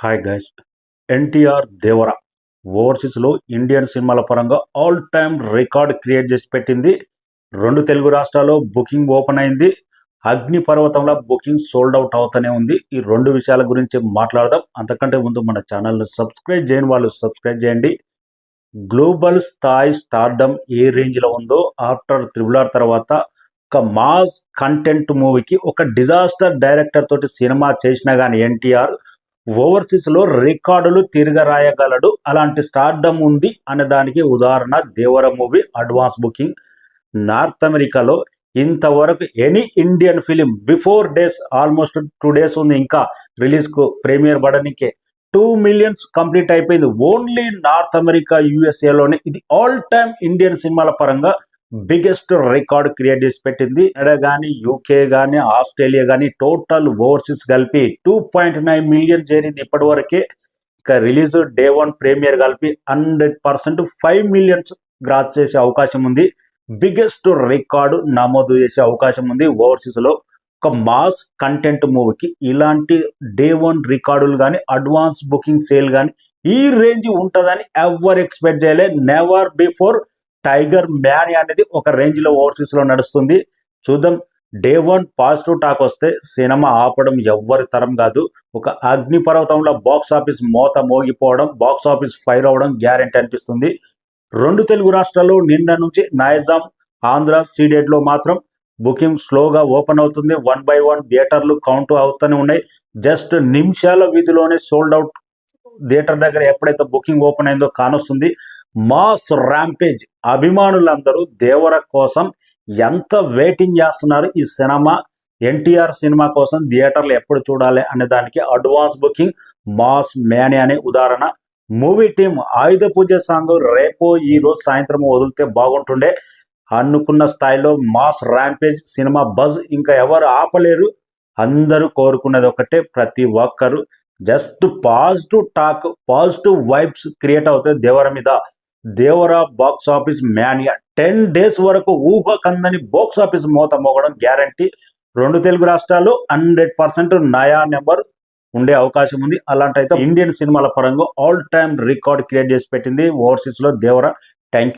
Hi guys. NTR Devara ఓవర్సీస్లో Indian సినిమాల పరంగా ఆల్ టైమ్ రికార్డ్ క్రియేట్ చేసి పెట్టింది. 2 తెలుగు రాష్ట్రాల్లో బుకింగ్ ఓపెన్ అయింది. అగ్ని పర్వతంలో బుకింగ్ సోల్డ్ అవుట్ అవుతూనే ఉంది. ఈ 2 విషయాల గురించి మాట్లాడదాం. అంతకంటే ముందు మన ఛానల్ని సబ్స్క్రైబ్ చేయని వాళ్ళు సబ్స్క్రైబ్ చేయండి. గ్లోబల్ స్థాయి స్టార్డమ్ ఏ రేంజ్లో ఉందో ఆఫ్టర్ త్రిబుల్ ఆర్ తర్వాత ఒక మాస్ కంటెంట్ మూవీకి ఒక డిజాస్టర్ డైరెక్టర్ తోటి సినిమా చేసినా కానీ ఎన్టీఆర్ ఓవర్సీస్లో రికార్డులు తిరగరాయగలడు. అలాంటి స్టార్డమ్ ఉంది అనే దానికి ఉదాహరణ దేవర మూవీ అడ్వాన్స్ బుకింగ్. నార్త్ అమెరికాలో ఇంతవరకు any Indian film before days almost 2 days ఉంది ఇంకా రిలీజ్కు ప్రీమియర్ పడనికే 2 million కంప్లీట్ అయిపోయింది. ఓన్లీ నార్త్ అమెరికా యుఎస్ఏలోనే ఇది ఆల్ టైమ్ ఇండియన్ సినిమాల పరంగా బిగ్గెస్ట్ రికార్డ్ క్రియేట్ చేసి పెట్టింది. కెనడా కానీ యూకే కానీ ఆస్ట్రేలియా కానీ టోటల్ ఓవర్సీస్ కలిపి 2.9 million చేరింది ఇప్పటి వరకే. ఇక రిలీజ్ డే 1 ప్రీమియర్ కలిపి 100% 5 million గ్రాస్ చేసే అవకాశం ఉంది. బిగ్గెస్ట్ రికార్డు నమోదు చేసే అవకాశం ఉంది ఓవర్సీస్లో. ఒక మాస్ కంటెంట్ మూవీకి ఇలాంటి డే 1 రికార్డులు కానీ అడ్వాన్స్ బుకింగ్ సేల్ కానీ ఈ రేంజ్ ఉంటుందని ఎవరు ఎక్స్పెక్ట్ చేయలే. నెవర్ బిఫోర్ టైగర్ మ్యాన్ అనేది ఒక రేంజ్లో ఓవర్సీస్లో నడుస్తుంది. చూద్దాం. డే 1 పాజిటివ్ టాక్ వస్తే సినిమా ఆపడం ఎవ్వరి తరం కాదు. ఒక అగ్ని పర్వతంలో బాక్స్ ఆఫీస్ మోత మోగిపోవడం, బాక్స్ ఆఫీస్ ఫైర్ అవ్వడం గ్యారెంటీ అనిపిస్తుంది. 2 తెలుగు రాష్ట్రాల్లో నిన్న నుంచి నైజాం, ఆంధ్ర, సీడెడ్లో మాత్రం బుకింగ్ స్లోగా ఓపెన్ అవుతుంది. 1 by 1 థియేటర్లు కౌంట్ అవుతూనే ఉన్నాయి. జస్ట్ నిమిషాల వీధిలోనే సోల్డ్ అవుట్. థియేటర్ దగ్గర ఎప్పుడైతే బుకింగ్ ఓపెన్ అయిందో కానొస్తుంది. Mass rampage. అభిమానులందరూ దేవర కోసం ఎంత వెయిటింగ్ చేస్తున్నారు. ఈ సినిమా ఎన్టీఆర్ సినిమా కోసం థియేటర్లు ఎప్పుడు చూడాలి అనే దానికి అడ్వాన్స్ బుకింగ్ మాస్ మ్యాన్ అనే ఉదాహరణ. మూవీ టీం ఆయుధ పూజ సాంగ్ రేపో ఈ రోజు సాయంత్రం వదిలితే బాగుంటుండే. అనుకున్న స్థాయిలో మాస్ ర్యాంపేజ్ సినిమా బజ్ ఇంకా ఎవరు ఆపలేరు. అందరూ కోరుకున్నది ఒకటే, ప్రతి ఒక్కరు just positive talk, positive vibes create అవుతాయి దేవర మీద. దేవర బాక్స్ ఆఫీస్ మ్యానియా 10 days వరకు ఊహకందని బాక్స్ ఆఫీస్ మోత మోగడం గ్యారంటీ. 2 తెలుగు రాష్ట్రాలు 100% నయా నెంబర్ ఉండే అవకాశం ఉంది. అలాంటి అయితే ఇండియన్ సినిమాల పరంగా ఆల్ టైమ్ రికార్డ్ క్రియేట్ చేసి పెట్టింది ఓవర్సీస్లో దేవర. థ్యాంక్